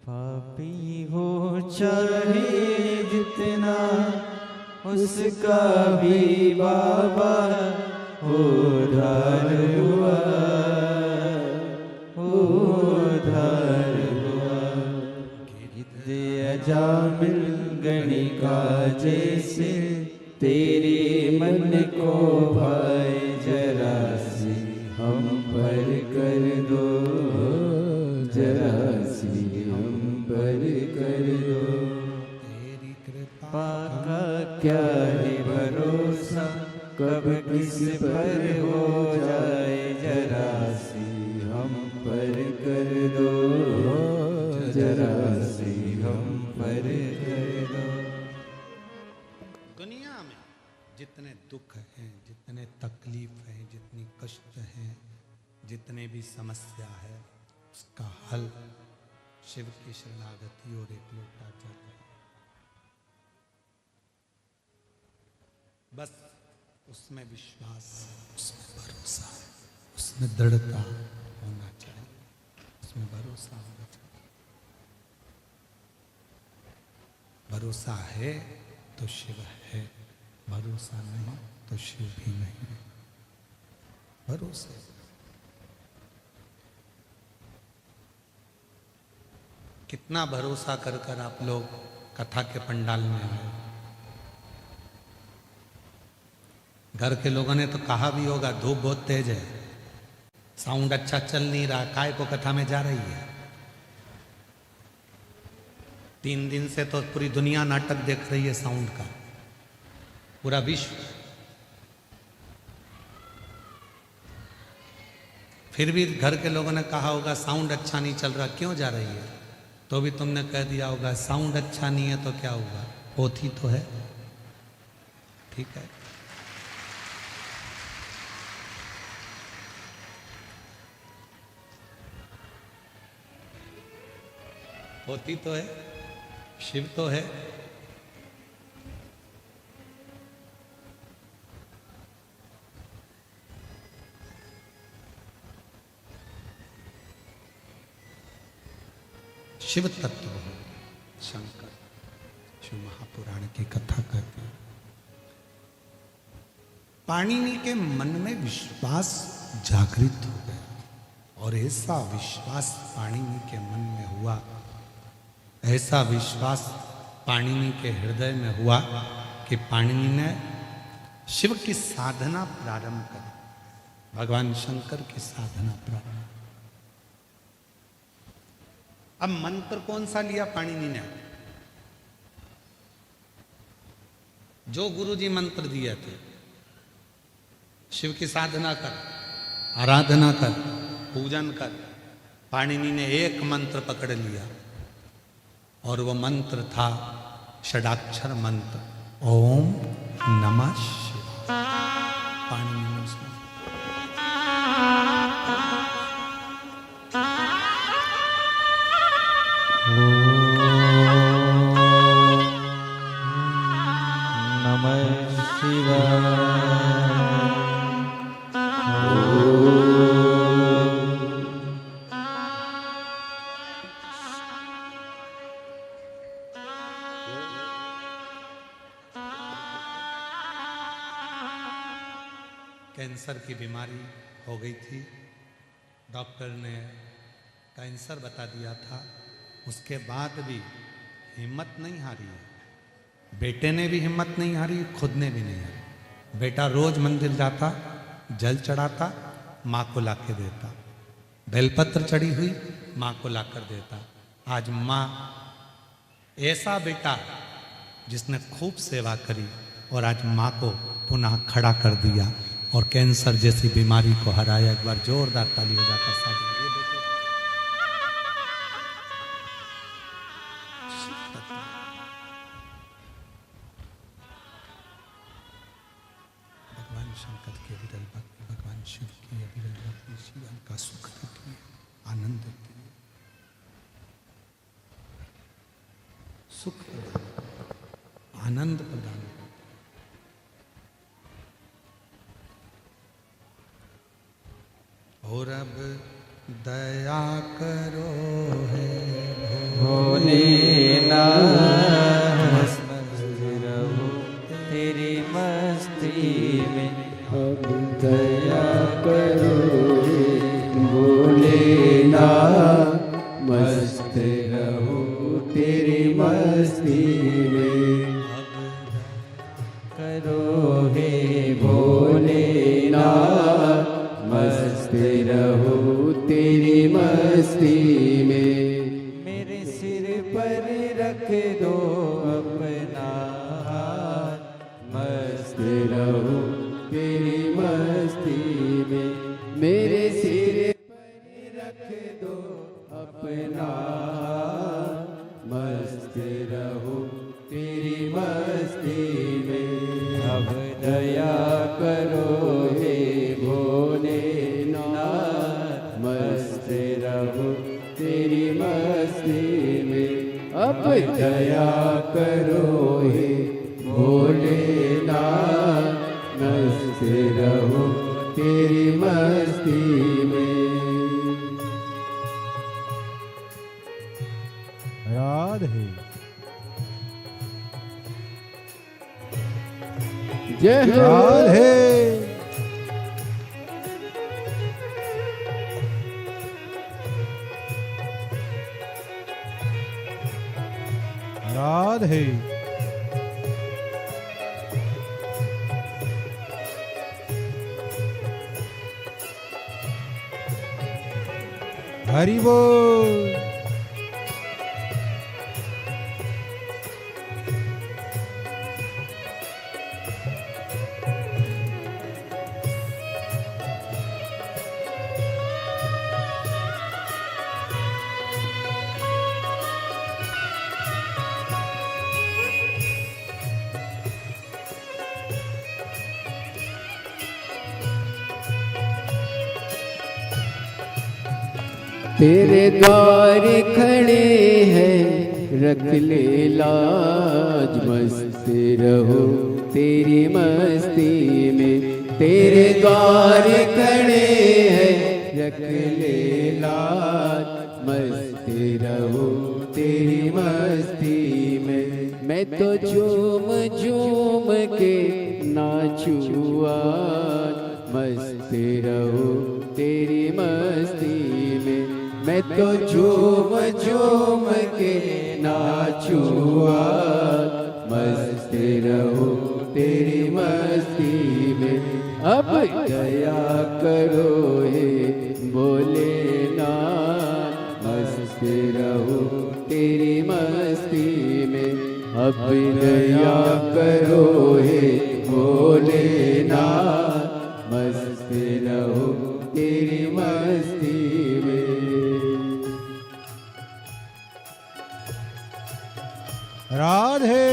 पापी हो चाहे जितना, उसका भी बाबा उद्धार हुआ, उद्धार हुआ। अजामिल गणिका जैसे तेरे मन को भाए, जरा सी हम पर कर दो, जरा सी हम पर कर दो। तेरी कृपा पाका क्या है भरोसा, कब किस पर हो जाए, जरा सी हम पर कर दो, जरा सी हम पर कर दो। दुनिया में जितने दुख हैं, जितने तकलीफ हैं, जितनी कष्ट हैं, जितने भी समस्या है, उसका हल शिव की शरणागति और एक लोटा जल है। बस उसमें विश्वास, उसमें भरोसा, उसमें दृढ़ता होना चाहिए, उसमें भरोसा होना चाहिए। भरोसा है तो शिव है, भरोसा नहीं तो शिव भी नहीं है। भरोसे कितना भरोसा कर कर आप लोग कथा के पंडाल में आए। घर के लोगों ने तो कहा भी होगा धूप बहुत तेज है, साउंड अच्छा चल नहीं रहा, काय को कथा में जा रही है। 3 दिन से तो पूरी दुनिया नाटक देख रही है साउंड का, पूरा विश्व। फिर भी घर के लोगों ने कहा होगा साउंड अच्छा नहीं चल रहा, क्यों जा रही है? तो भी तुमने कह दिया होगा साउंड अच्छा नहीं है तो क्या हुआ, पोथी तो है। ठीक है, पोथी तो है, शिव तो है। शिव तत्व हो शंकर, शिव महापुराण की कथा करते हैं। पाणिनि के मन में विश्वास जागृत हो गया और ऐसा विश्वास पाणिनि के मन में हुआ, ऐसा विश्वास पाणिनि के हृदय में हुआ कि पाणिनि ने शिव की साधना प्रारंभ करी, भगवान शंकर की साधना प्रारंभ। अब मंत्र कौन सा लिया पाणिनि ने? जो गुरुजी मंत्र दिए थे शिव की साधना कर, आराधना कर, पूजन कर। पाणिनि ने एक मंत्र पकड़ लिया और वो मंत्र था षडाक्षर मंत्र, ओम नमः शिवाय। पाणिनि ने उसमें नमः शिवाय। कैंसर की बीमारी हो गई थी। डॉक्टर ने कैंसर बता दिया था। उसके बाद भी हिम्मत नहीं हारी है। बेटे ने भी हिम्मत नहीं हारी, खुद ने भी नहीं हारी। बेटा रोज मंदिर जाता, जल चढ़ाता, माँ को ला के देता। बेलपत्र चढ़ी हुई माँ को ला कर देता। आज माँ, ऐसा बेटा जिसने खूब सेवा करी और आज माँ को पुनः खड़ा कर दिया और कैंसर जैसी बीमारी को हराया। एक बार जोरदार ताली हो जाता साथ। भगवान शंकर के विरल भक्ति, भगवान शिव की अविरल भक्ति जीवन का सुख देती है, आनंद देती है, सुख प्रदान, आनंद प्रदान। और अब दया करो है भोलेनाथ, मस्त रहो तेरी मस्ती में। अब दया करो हे भोलेनाथ, मस्त रहो तेरी मस्ती में। करो हे भोलेनाथ, मस्त रहो तेरी मस्ती में। मेरे सिर पर रख दो अपना हाथ, मस्त रहो तेरी मस्ती में। मेरे सिर पर रख दो अपना हाथ, मस्त रहो तेरी मस्ती में। अब दया करो हे भोलेनाथ, मस्त रहो तेरी मस्ती में। अब दया करो हे भोलेनाथ, मस्त रहो तेरी मस्ती में। राधे जय हो राधे राधे। हरि बोल। तेरे द्वार खड़े हैं रख ले लाज, मस्त रहो तेरी मस्ती में। तेरे द्वार खड़े हैं रख ले लाज, मस्त रहो तेरी मस्ती में। मैं तो झूम झूम के नाचूं आज, मस्त रहो तेरी मस्ती में। मैं तो झूम झूम के नाचूं आज, मस्त रहो तेरी मस्ती में। अब दया करो हे भोलेनाथ, मस्त रहो तेरी मस्ती में। अब दया करो हे भोलेनाथ, मस्ती में। राधे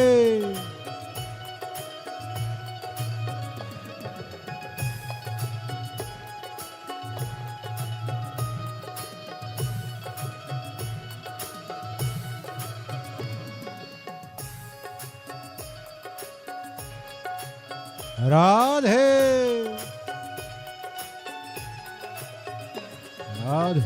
राधे राधे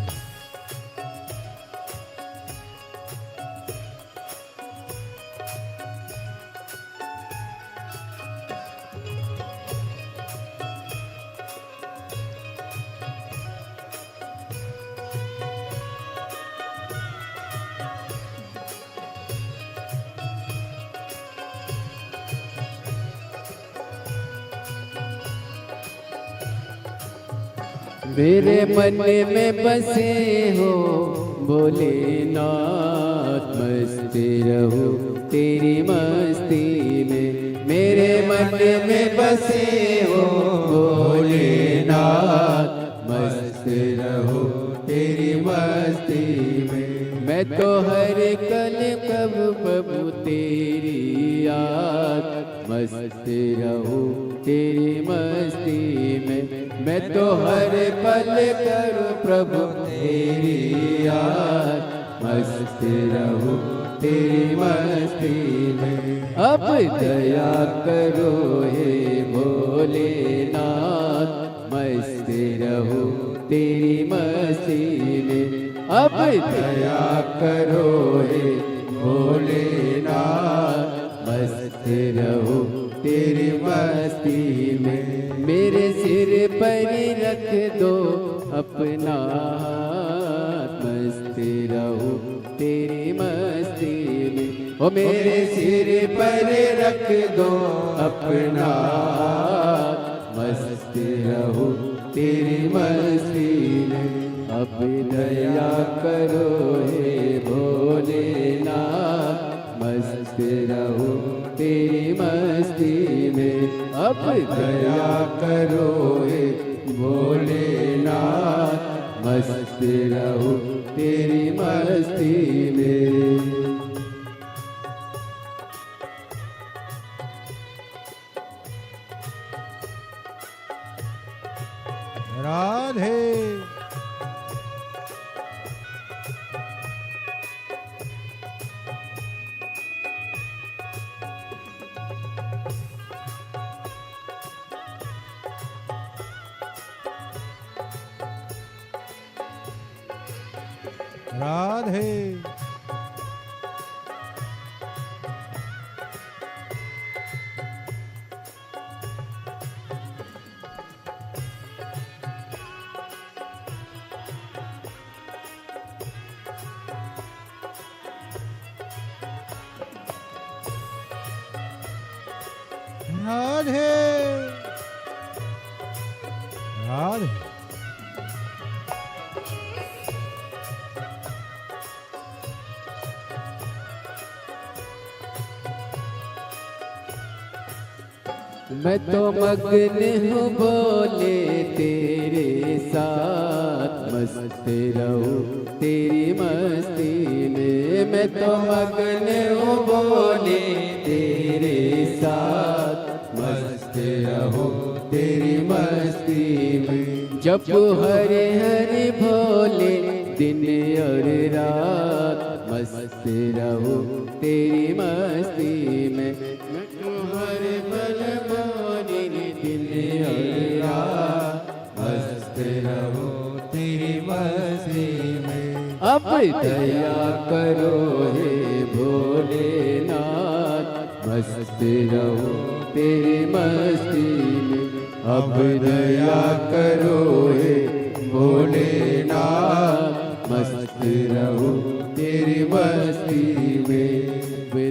मेरे मन में बसे हो भोलेनाथ, मस्ती रहो तेरी मस्ती में। मेरे मन में बसे हो भोलेनाथ, मस्त रहो तेरी मस्ती में। मैं तो हर कल कब प्रभु तेरी याद, मस्त रहो तेरी मस्ती में। मैं तो हर पल करूं प्रभु तेरी याद, मस्त रहूं तेरी मस्ती में। अब दया करो हे भोलेनाथ, मस्त रहूं तेरी मस्ती में। अब दया करो हे भोलेनाथ, मस्त रहूं तेरी मस्ती में। मेरे सिर पर रख दो अपना हाथ, मस्त रहो तेरी मस्ती में। ओ मेरे सिर पर रख दो अपना हाथ, मस्त रहो तेरी मस्ती में। अब दया करो हे भोलेनाथ, मस्त रहो तेरी मस्ती में। अब दया करो हे भोलेनाथ, मस्त रहो तेरी मस्ती में। राधे राधे राधे राधे मैं तो मग्न हूँ बोले तेरे साथ, मस्त रहूं तेरी मस्ती में। मैं तो मग्न हूँ बोले तेरे साथ, मस्त रहूं तेरी मस्ती में। जब हरे हरे भोले दिन और रात, मस्त रहूं तेरी मस्ती में। मैं तो हरे पल भोले दिन और रात, मस्त रहूं तेरी मस्ती में। अब दया करो हे भोलेनाथ, मस्त रहूं तेरी मस्ती में। अब दया करो हे भोलेनाथ, मस्त रहूं तेरी मस्ती में।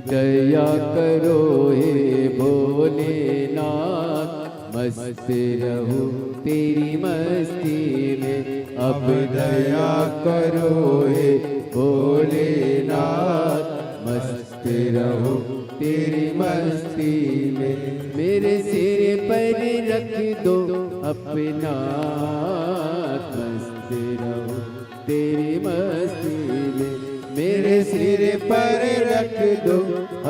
दया करो हे भोलेनाथ, मस्त रहूं तेरी मस्ती में। अब दया करो हे भोलेनाथ, मस्त रहूं तेरी मस्ती में। मेरे सिर पर रख दो अपना हाथ, मस्त पर रख दो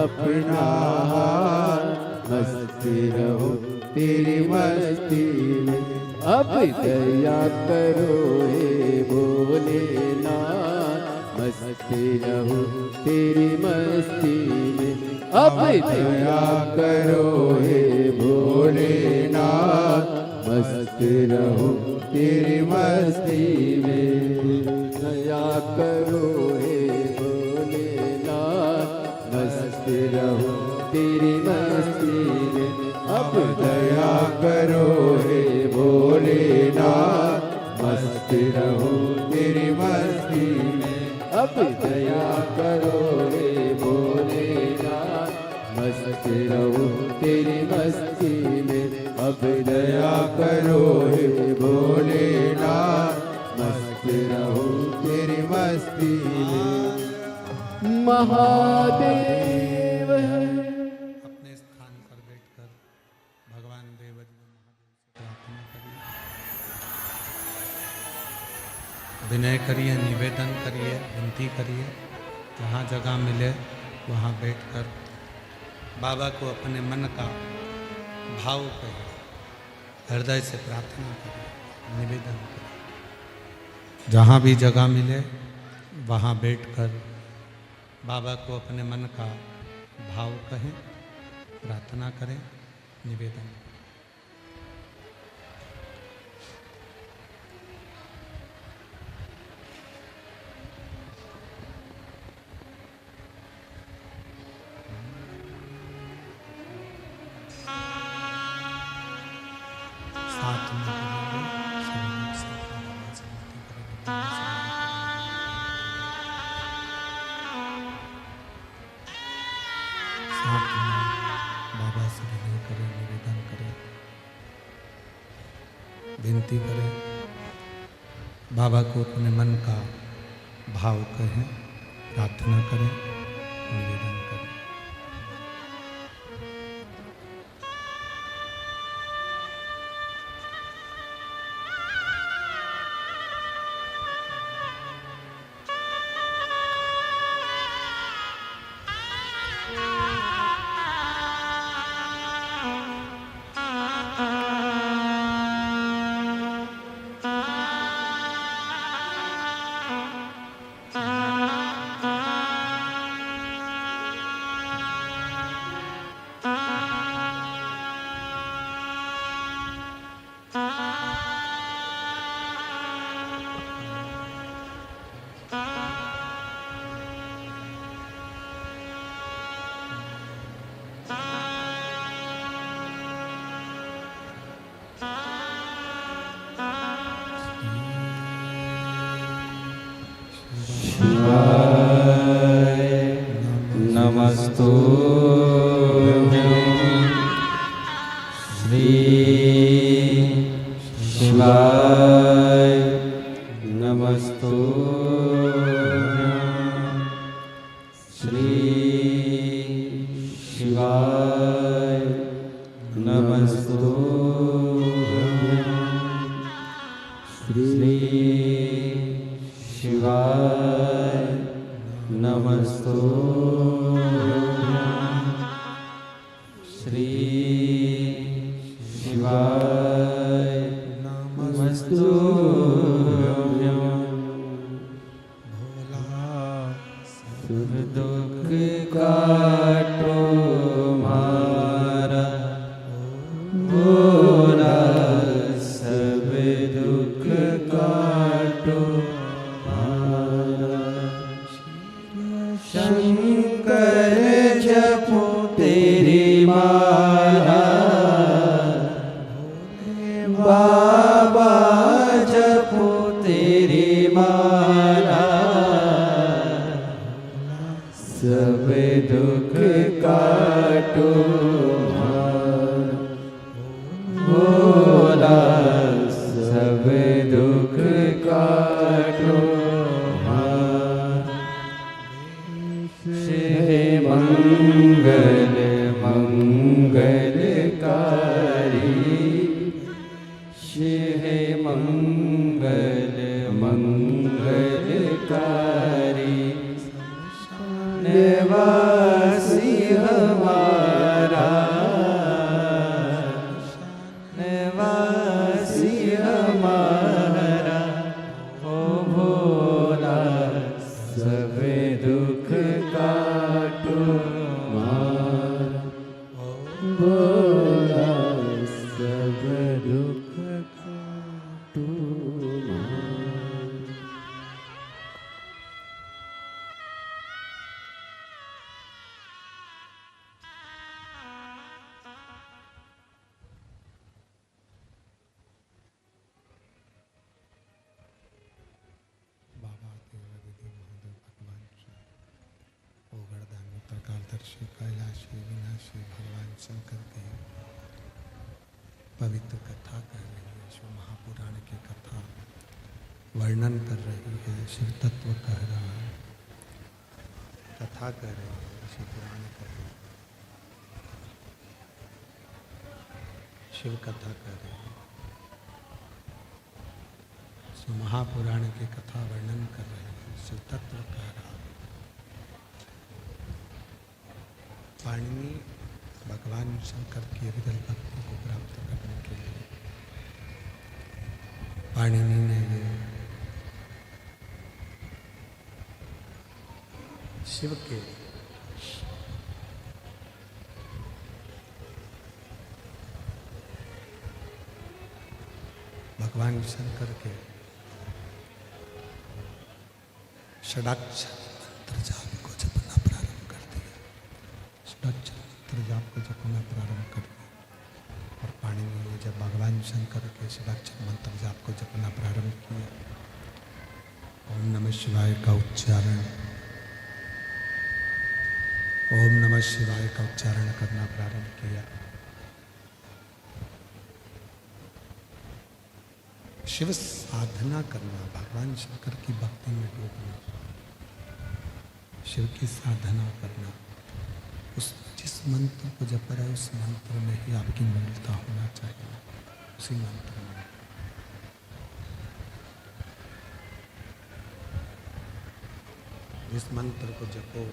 अपना हाथ, मस्त रहो तेरी मस्ती में। अब दया करो हे भोलेनाथ, मस्त रहो तेरी मस्ती में। अब दया करो हे भोलेनाथ, मस्त रहो तेरी मस्ती में। दया करो हे भोलेनाथ, मस्त रहो तेरी मस्ती में। अब दया करो हे भोलेनाथ, मस्त रहो तेरी मस्ती में। अब दया करो हे भोलेनाथ, मस्त रहो तेरी मस्ती में। अब दया करो हे भोलेनाथ, मस्त रहो तेरी मस्ती में। महादेव अपने स्थान पर बैठकर भगवान देवदेव महादेव से प्रार्थना करिए, विनय करिए, निवेदन करिए, विनती करिए। जहाँ जगह मिले वहाँ बैठकर बाबा को अपने मन का भाव करिए, हृदय से प्रार्थना करिए, निवेदन करिए। जहाँ भी जगह मिले वहाँ बैठकर बाबा को अपने मन का भाव कहें, प्रार्थना करें, निवेदन करें। साथ में करेंगे, सभी लोग साथ में आवाज से विनती करेंगे। साथ में बाबा से विनय करें, निवेदन करें, विनती करें, बाबा को अपने मन का भाव कहें, प्रार्थना करें, निवेदन करें। नमस्तुभ्यं श्री शिवाय नमस्तुभ्यं श्री शिवाय नमस्तुभ्यं श्री शिवाय नमस्तुभ्यं श्री शिवाय नमस्तुभ्यं भोला सुख दुख काटो मारा भोला, सब दुख काटो मारा। शंकर जपो तेरी माला, बाबा जपो तेरी माला, सब दुख काटो भोला, सब दुख काटो शिव मंगल मंगलकारी, शिव मंगल मंगलकारी, निवासी हमारा, निवासी हमारा, ओ भोला सब दुख काटो मारा, भोला सब दुख काटो मारा। बाबा देवादिदेव महादेव भगवान श्री ओगरदानी प्रकारदर्शी कैलाशी विनाशी भगवान शंकर के पवित्र कथा कर रही है। शिव महापुराण की कथा वर्णन कर रही है, शिव तत्व कह रहा है, कथा कर रही है, शिव पुराण कर रही है, शिव कथा कर रही है। शिव महापुराण की कथा वर्णन कर रहे हैं, शिव तत्व कह रहा है। पाणिनि भगवान शंकर की हृदय भक्ति को प्राप्त करने के लिए पाणिनि ने ये शिव के भगवान शंकर के षडाक्षर मंत्र जाप को जपना प्रारंभ कर दिया। षडाक्षर मंत्र जाप को जपना प्रारंभ कर दिया। और पाणिनि ने जब भगवान शंकर के षडाक्षर मंत्र जाप को जपना प्रारंभ किया, ओम नमः शिवाय का उच्चारण, ओम नमः शिवाय का उच्चारण करना प्रारंभ किया। शिव साधना करना, भगवान शंकर की भक्ति में डूबना, शिव की साधना करना, उस जिस मंत्र को जप रहा है उस मंत्र में ही आपकी मूलता होना चाहिए, उसी मंत्र में। जिस मंत्र को जपो,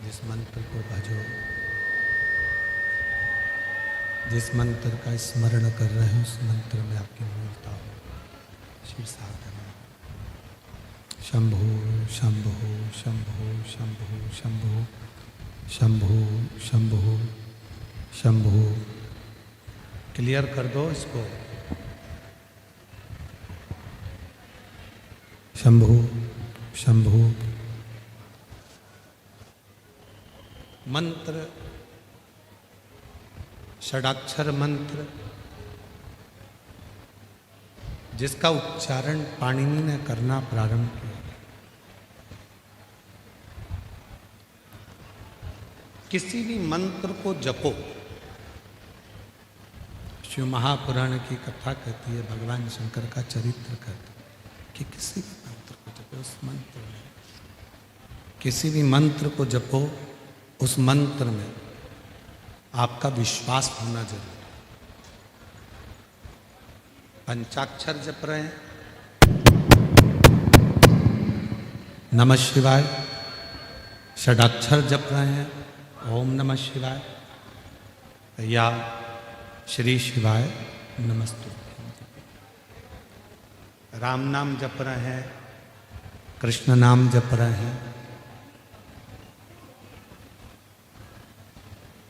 जिस मंत्र को भजो, जिस मंत्र का स्मरण कर रहे हैं उस मंत्र में आपकी मूलता हो, शिव साधना। शंभो शंभो शंभो शंभो शंभो शंभो शंभो शंभो। क्लियर कर दो इसको। शंभो शंभो। मंत्र, षडाक्षर मंत्र जिसका उच्चारण पाणिनि ने करना प्रारंभ किया, किसी भी मंत्र को जपो। शिव महापुराण की कथा कहती है, भगवान शंकर का चरित्र कहता है कि किसी भी मंत्र को जपो, उस मंत्र में, किसी भी मंत्र को जपो, उस मंत्र में आपका विश्वास होना जरूरी है। पंचाक्षर जप रहे हैं, नमः शिवाय, षडाक्षर जप रहे हैं, ओम नमः शिवाय या श्री शिवाय नमस्तुभ्यं, राम नाम जप रहे हैं, कृष्ण नाम जप रहे हैं,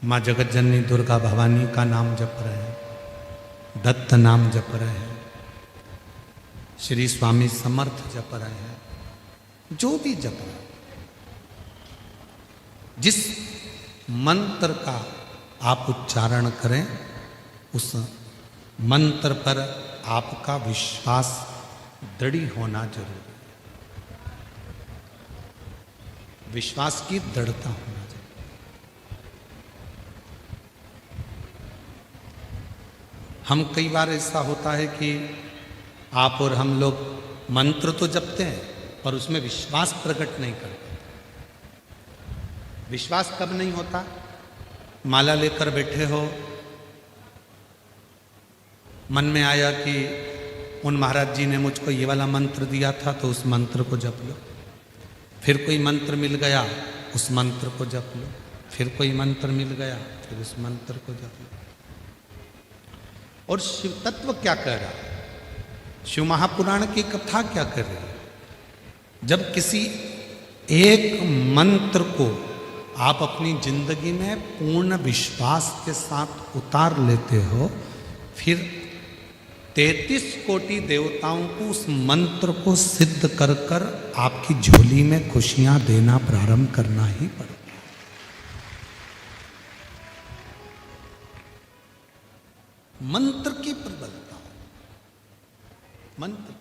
माँ जगतजननी दुर्गा भवानी का नाम जप रहे हैं, दत्त नाम जप रहे हैं, श्री स्वामी समर्थ जप रहे हैं, जो भी जप रहे हैं, जिस मंत्र का आप उच्चारण करें उस मंत्र पर आपका विश्वास दृढ़ होना जरूरी है, विश्वास की दृढ़ता होना चाहिए। हम कई बार ऐसा होता है कि आप और हम लोग मंत्र तो जपते हैं पर उसमें विश्वास प्रकट नहीं करते। विश्वास कब नहीं होता? माला लेकर बैठे हो, मन में आया कि उन महाराज जी ने मुझको ये वाला मंत्र दिया था तो उस मंत्र को जप लो। फिर कोई मंत्र मिल गया, उस मंत्र को जप लो। फिर कोई मंत्र मिल गया, फिर उस मंत्र को जप लो। और शिव तत्व क्या कह रहा है, शिव महापुराण की कथा क्या कर रही है? जब किसी एक मंत्र को आप अपनी जिंदगी में पूर्ण विश्वास के साथ उतार लेते हो, फिर 33 कोटि देवताओं को उस मंत्र को सिद्ध कर कर आपकी झोली में खुशियां देना प्रारंभ करना ही पड़ेगा। मंत्र की प्रबलता, मंत्र।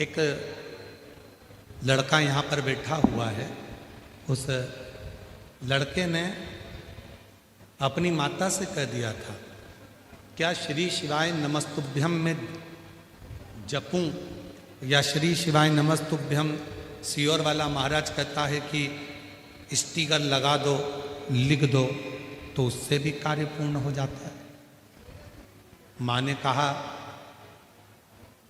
एक लड़का यहां पर बैठा हुआ है, उस लड़के ने अपनी माता से कह दिया था, क्या श्री शिवाय नमस्तुभ्यम में जपूं या श्री शिवाय नमस्तुभ्यम सियोर वाला महाराज कहता है कि स्टिकर लगा दो, लिख दो, तो उससे भी कार्य पूर्ण हो जाता है। माँ ने कहा,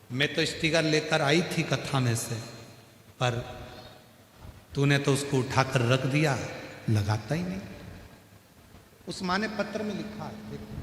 मैं तो स्टिकर लेकर आई थी कथा में से, पर तूने तो उसको उठाकर रख दिया, लगाता ही नहीं। उस माँ ने पत्र में लिखा है, देखो,